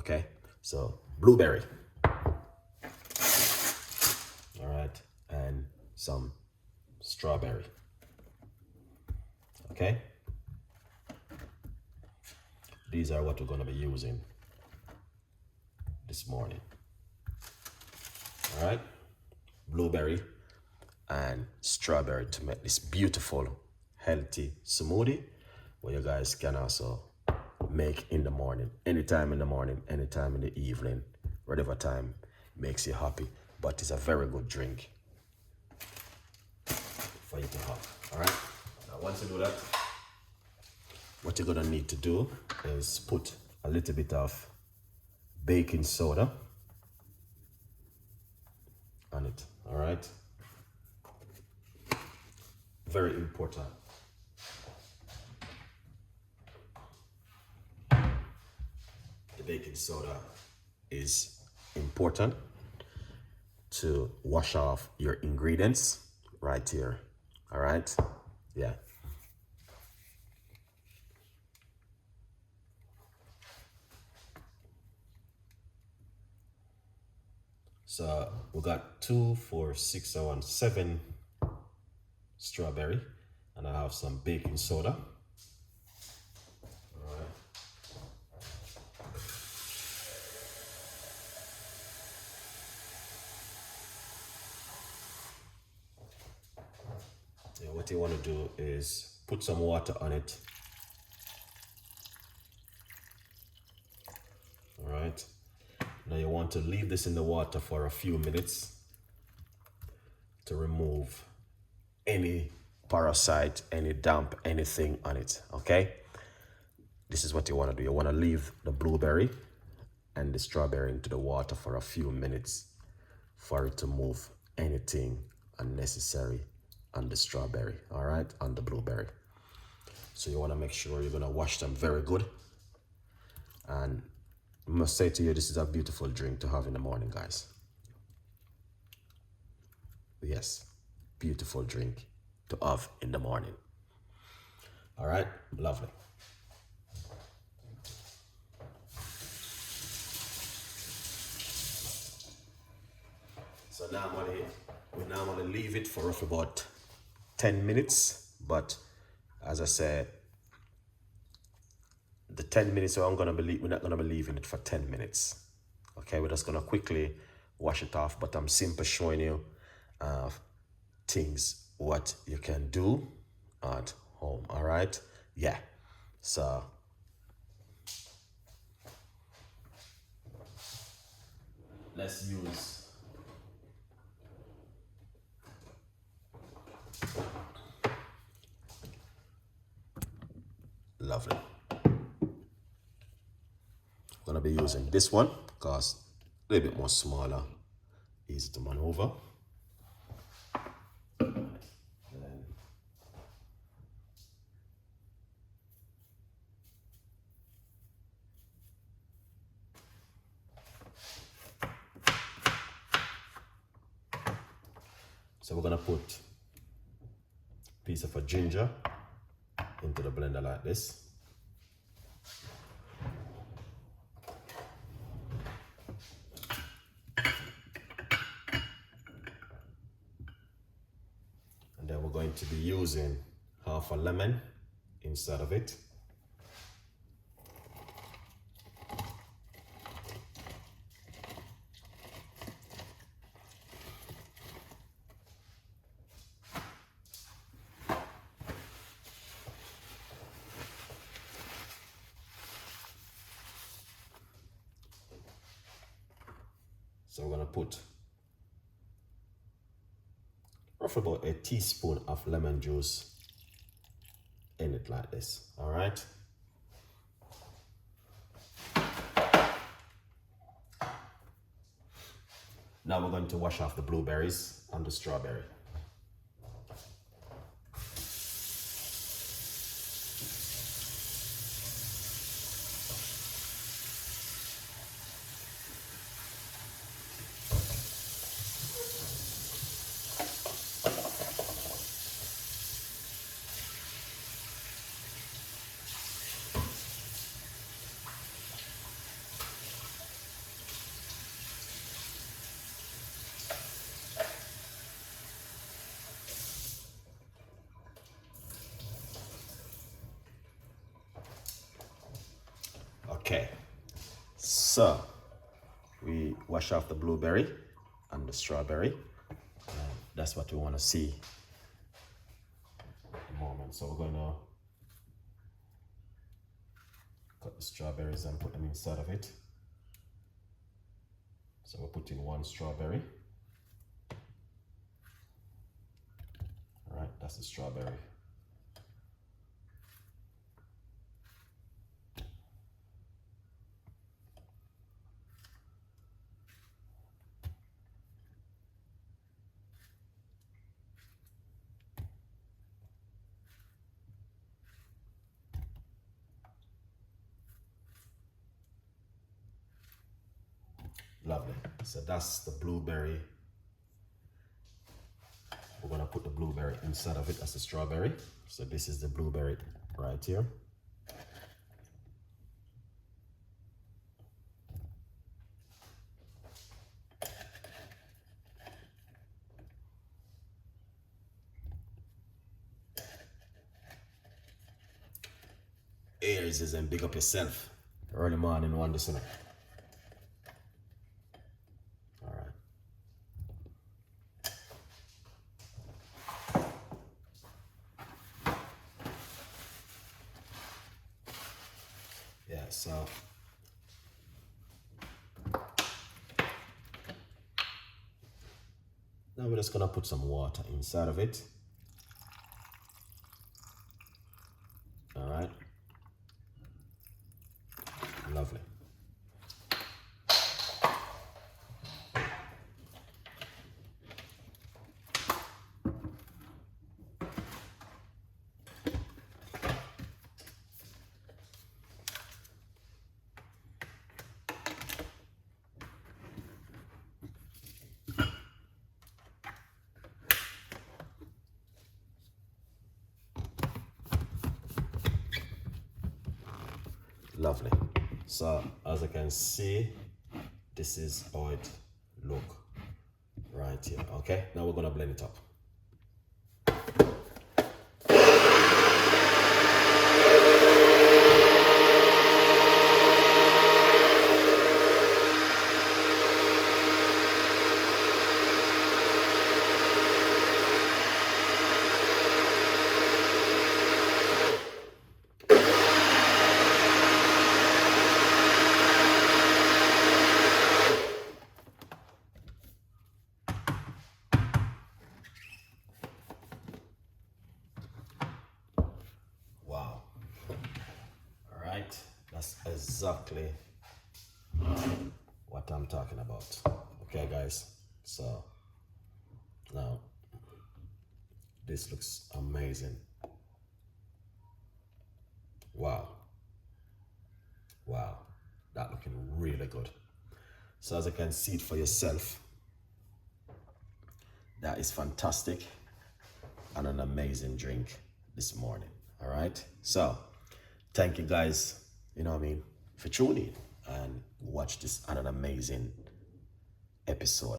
Okay, so blueberry. All right, and some strawberry. Okay, these are what we're going to be using this morning. All right, blueberry and strawberry to make this beautiful healthy smoothie where you guys can also make in the morning, anytime in the morning, anytime in the evening, whatever time makes you happy. But it's a very good drink for you to have. All right, now once you do that, what you're gonna need to do is put a little bit of baking soda on it. All right, very important. The baking soda is important to wash off your ingredients right here. All right, yeah. So we got 2, 4, 6, 7 strawberry, and I have some baking soda. All right. Yeah, what you want to do is put some water on it. All right. Now you want to leave this in the water for a few minutes to remove any parasite, any damp, anything on it, okay? This is what you want to do. You want to leave the blueberry and the strawberry into the water for a few minutes for it to move anything unnecessary on the strawberry, all right, on the blueberry. So you want to make sure you're going to wash them very good. And I must say to you, this is a beautiful drink to have in the morning, guys. Yes, beautiful drink to have in the morning. All right, lovely. So now we now want to leave it for roughly about 10 minutes. But as I said, the 10 minutes, so we're not gonna be leaving it for 10 minutes. Okay, we're just gonna quickly wash it off, but I'm simply showing you things what you can do at home. All right, yeah. So let's use lovely. I'm gonna be using this one because a little bit more smaller, easy to maneuver. So we're gonna put a piece of a ginger into the blender like this. And then we're going to be using half a lemon inside of it. So we're gonna put roughly about a teaspoon of lemon juice in it like this, all right? Now we're going to wash off the blueberries and the strawberry. So we wash off the blueberry and the strawberry. That's what we want to see at the moment. So we're going to cut the strawberries and put them inside of it. So we're putting one strawberry. All right, that's the strawberry. Lovely. So that's the blueberry. We're gonna put the blueberry inside of it as the strawberry. So this is the blueberry right here. Aries is and big up yourself. Early morning one this. Yeah, so now we're just gonna put some water inside of it. All right, lovely. Lovely. So as you can see, this is how it look right here. Okay, now we're gonna blend it up. That's exactly what I'm talking about. Okay, guys, so now this looks amazing. Wow, that looking really good. So as you can see it for yourself, that is fantastic and an amazing drink this morning. All right, so thank you guys, you know what I mean, for tuning and watch this on an amazing episode.